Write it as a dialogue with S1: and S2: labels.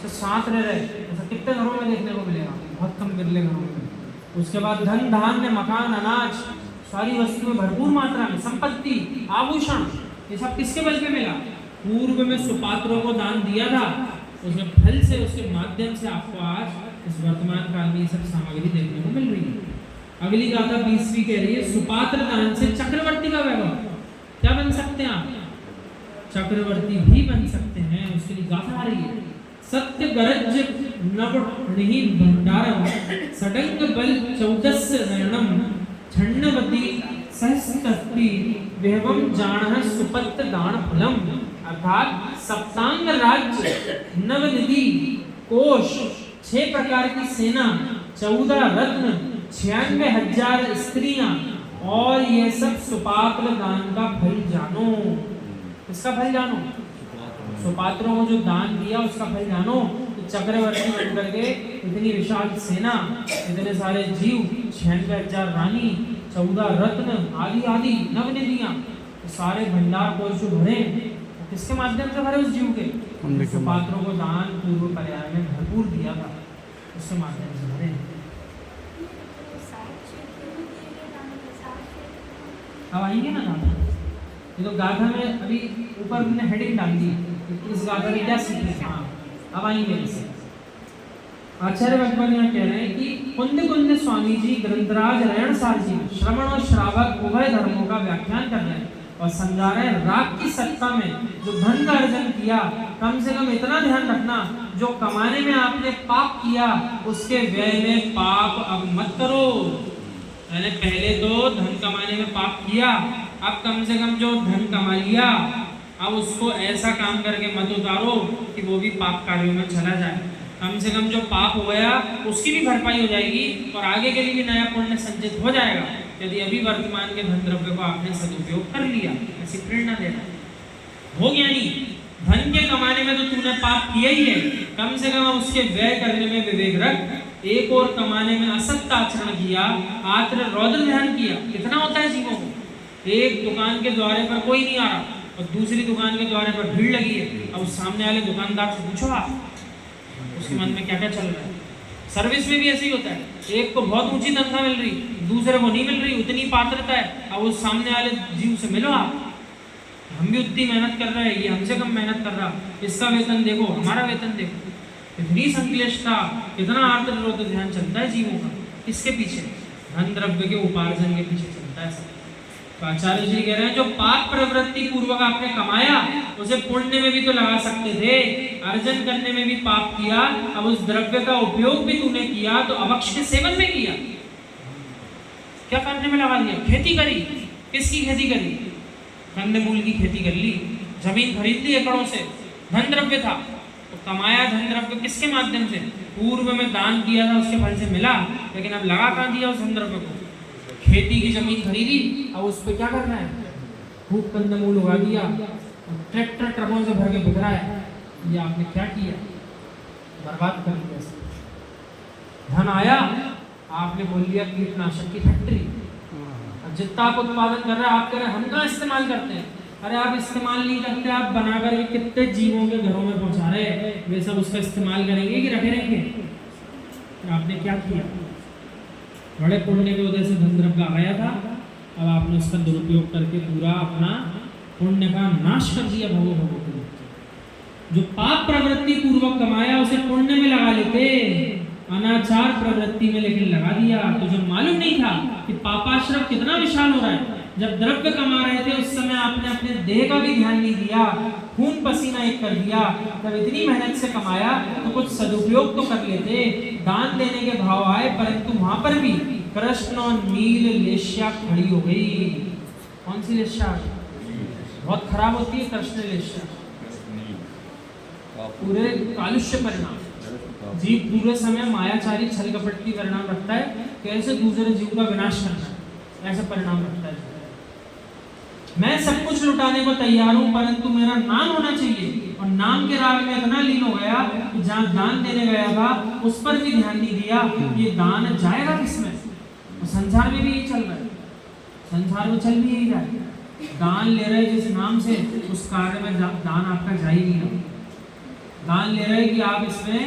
S1: से साथ रह रहे, ऐसा कितने घरों में देखने को मिलेगा, बहुत कम बिरले घरों में। उसके बाद धन धान्य मकान अनाज सारी वस्तुएं भरपूर मात्रा में, संपत्ति आभूषण, ये सब किसके बल पे मिला? पूर्व में सुपात्रों को दान दिया था, उसके फल से, उसके माध्यम से आपको आज इस वर्तमान काल में ये सब सामग्री देखने को मिल रही है। अगली गाथा 20वीं कह रही है, सुपात्र दान से चक्रवर्ती का वैभव। क्या बन सकते हैं आप? चक्रवर्ती भी बन सकते हैं। उसके लिए गाथा आ रही है, सत्य गरज नव भंडारम सडंग बल 14 नयनम छन्नवती सहस्त्रति विहवम जान सुपत्र दान फलम। अर्थात सप्तांग राज्य, नवनिधि कोश, 6 प्रकार की सेना, 14 रत्न, 96,000 स्त्रियां, और ये सब सुपात्र दान का फल जानो। इसका फल जानो, सुपात्रों को जो दान दिया उसका फल जानो। तो चक्रवर्ती बन करके इतनी विशाल सेना, इतने सारे जीव, 96,000 रानी, 14 रत्न आदि आदि नवनिधियां, सारे भंडार कोश भरे, किसके माध्यम से भरे? उस जीव के। सुपात्रों को दान पूर्व पर्याय में भरपूर दिया था, उसके माध्यम से भरे। अब आएंगे ना गाथा, ये तो गाथा में अभी ऊपर हमने हेडिंग डाल दी, इस गाथा में क्या सीखे। हाँ, अब आएंगे इसे। आचार्य भगवान यहाँ कह रहे हैं कि कुंद कुंद स्वामी जी ग्रंथराज रयण सार जी श्रवण और श्रावक उभय धर्मों का व्याख्यान कर रहे हैं और समझा रहे हैं, राग की सत्ता में जो धन का अर्जन किया, कम से कम इतना ध्यान रखना, जो कमाने में आपने पाप किया उसके व्यय में पाप अब मत करो। मैंने पहले तो धन कमाने में पाप किया, अब कम से कम जो धन कमा लिया अब उसको ऐसा काम करके मत उतारो कि वो भी पाप कार्यों में चला जाए। कम से कम जो पाप हो गया उसकी भी भरपाई हो जाएगी और आगे के लिए भी नया पुण्य संचित हो जाएगा, यदि अभी वर्तमान के धन द्रव्य को आपने सदुपयोग कर लिया। ऐसी प्रेरणा देना हो ज्ञानी, धन के कमाने में तो तूने पाप किया ही है, कम से कम उसके व्यय करने में विवेक रख। एक और कमाने में असत्य आचरण किया, आत्र रौद्र ध्यान किया। कितना होता है जीवों को, एक दुकान के द्वारे पर कोई नहीं आ रहा और दूसरी दुकान के द्वारे पर भीड़ लगी है, अब उस सामने वाले दुकानदार से पूछो आप उसके मन में क्या क्या चल रहा है। सर्विस में भी ऐसे ही होता है, एक को बहुत ऊंची तनख्वाह मिल रही, दूसरे को नहीं मिल रही, उतनी पात्रता है, अब उस सामने वाले जीव से मिलो आप, हम भी उतनी मेहनत कर रहे हैं, ये हमसे कम मेहनत कर रहा, इसका वेतन देखो हमारा वेतन देखो। इतनी संश्लेषता, इतना आर्तविरोध ध्यान चलता है जीवों का, किसके पीछे? धन द्रव्य के उपार्जन के पीछे चलता है सब। तो आचार्य जी कह रहे हैं, जो पाप प्रवृत्ति पूर्वक आपने कमाया उसे पुण्य में भी तो लगा सकते थे, अर्जन करने में भी पाप किया, अब उस द्रव्य का उपयोग भी तूने किया तो अभक्ष के सेवन में किया, क्या करने में लगा दिया? खेती करी। किसकी खेती करी? कंदमूल की खेती कर ली, जमीन खरीद ली एकड़ों से, धन द्रव्य था तो कमाया धन द्रव्य किसके माध्यम से? पूर्व में दान किया था उसके फल से मिला, लेकिन अब लगा कहाँ दिया उस धन द्रव्य को? खेती की जमीन खरीदी, अब उस पर क्या करना है? खूब कंदमूल उगा दिया, ट्रैक्टर ट्रकों से भर के बिक रहा है। ये आपने क्या किया? बर्बाद कर दिया। धन आया, आपने बोल दिया कीटनाशक की फैक्ट्री। अब जितना आप उत्पादन कर रहे हैं आप कह रहे हैं हम कहाँ इस्तेमाल करते हैं? अरे आप इस्तेमाल नहीं करते, आप बनाकर के कितने जीवों के घरों में पहुंचा रहे हैं, वे सब उसका इस्तेमाल करेंगे कि रखे रहेंगे? आपने क्या किया? बड़े पुण्य के उदय से धन द्रव्य आया था, अब आपने उसका दुरुपयोग करके पूरा अपना पुण्य का नाश कर दिया। भगो भगो जो पाप प्रवृत्ति पूर्वक कमाया उसे पुण्य में लगा लेते, अनाचार प्रवृत्ति में लेकिन लगा दिया। तो जो मालूम नहीं था कि पापाश्रम कितना विशाल हो रहा है, जब द्रव्य कमा रहे थे उस समय आपने अपने देह का भी ध्यान नहीं दिया, खून पसीना एक कर दिया। जब इतनी मेहनत से कमाया तो कुछ सदुपयोग तो कर लेते, दान देने के भाव आए, परंतु वहां पर भी कृष्ण और नील लेश्या खड़ी हो गई। कौन सी लेश्या? बहुत खराब होती है कृष्ण लेश्या, पूरे कालुष्य परिणाम। जीव पूरे समय मायाचारी छल कपट की परिणाम रखता है, कैसे दूसरे जीव का विनाश करना है, ऐसा परिणाम रखता है। मैं सब कुछ लुटाने को तैयार हूं, परंतु मेरा नाम होना चाहिए, और नाम के राग में इतना लीन हो गया कि जहां दान देने गया था उस पर भी ध्यान नहीं दिया, ये दान जाएगा किसमें? और संसार में भी यही चल रहा है, संसार में चल भी यही रहा है। दान ले रहे जिस नाम से, उस कार्य में दान आपका जा ही नहीं रहा। मान ले रहे हैं कि आप इसमें